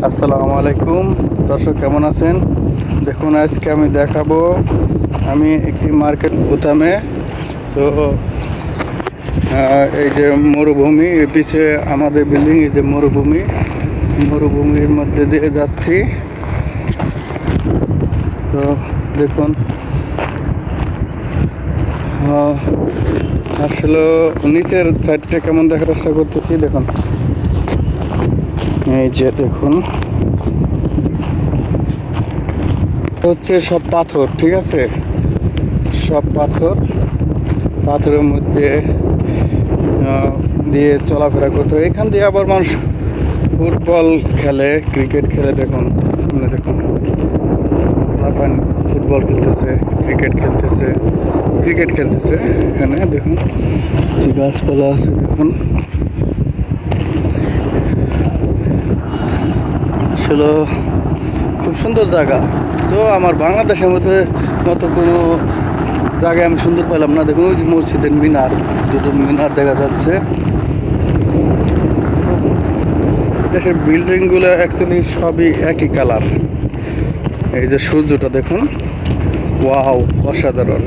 আসসালামু আলাইকুম দর্শক, কেমন আছেন? দেখুন, আজকে আমি দেখাবো আমি একটি মার্কেট গুতামে। তো এই যে মরুভূমি, এর পিছে আমাদের বিল্ডিং, এই যে মরুভূমির মধ্যে দিয়ে যাচ্ছি। তো দেখুন, আসলে নিচের সাইডটা কেমন দেখার চেষ্টা করতেছি। দেখুন, এই যে দেখুন, হচ্ছে সব পাথর, ঠিক আছে, সব পাথরের মধ্যে দিয়ে চলাফেরা করতে হয়। এখান দিয়ে আবার মানুষ ফুটবল খেলে, ক্রিকেট খেলে। দেখুন, দেখুন, ফুটবল খেলতেছে, ক্রিকেট খেলতেছে এখানে। দেখুন, যে গাছপালা আছে, দেখুন, আসলে খুব সুন্দর জায়গা। তো আমার বাংলাদেশের মতো কোনো জায়গায় আমি সুন্দর পেলাম না। দেখুন, ওই যে মসজিদের দুটো মিনার দেখা যাচ্ছে। দেশের বিল্ডিংগুলো অ্যাকচুয়ালি সবই একই কালার। এই যে সূর্যটা দেখুন, ওয়াও, অসাধারণ।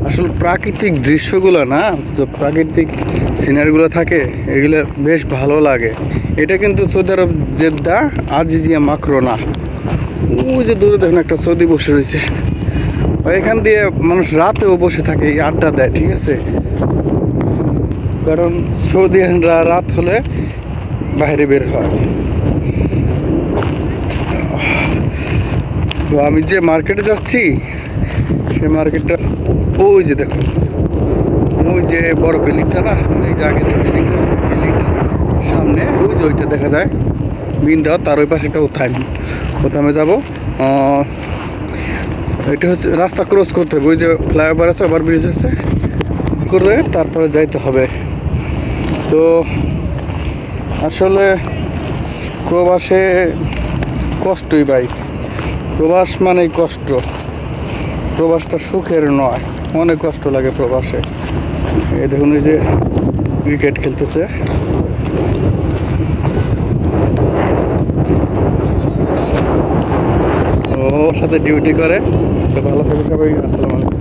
আসলে প্রাকৃতিক দৃশ্যগুলো না, যে প্রাকৃতিক সিনারিগুলো থাকে, এগুলো বেশ ভালো লাগে। এটা কিন্তু সৌদি আরব, জেদ্দা আজিজিয়া মাকরোনা। ওই যে দূরে দেখুন একটা সৌদি বসে রয়েছে। এখান দিয়ে মানুষ রাতেও বসে থাকে, আড্ডা দেয়, ঠিক আছে। কারণ সৌদিয়ানরা রাত হলে বাইরে বের হয়। তো আমি যে মার্কেটে যাচ্ছি, সেই মার্কেটটা ওই যে দেখুন, ওই যে বড় বিল্ডিংটা না, এই যে আগে যে বিল্ডিংটা সামনে, ওই যে ওইটা দেখা যায় বিনটা, তার ওই পাশে একটা উথামে যাবো। এটা হচ্ছে রাস্তা ক্রস করতে হবে, ওই যে ফ্লাইওভার আছে, ওভারব্রিজ আছে, করে তারপরে যাইতে হবে। তো আসলে প্রবাসে কষ্টই ভাই, প্রবাস মানেই কষ্ট। প্রবাসটা সুখের নয়, অনেক কষ্ট লাগে প্রবাসে। এই দেখুন, এই যে ক্রিকেট খেলতেছে, ওর সাথে ডিউটি করে। তো ভালো থাকে সবাই, আসসালামু আলাইকুম।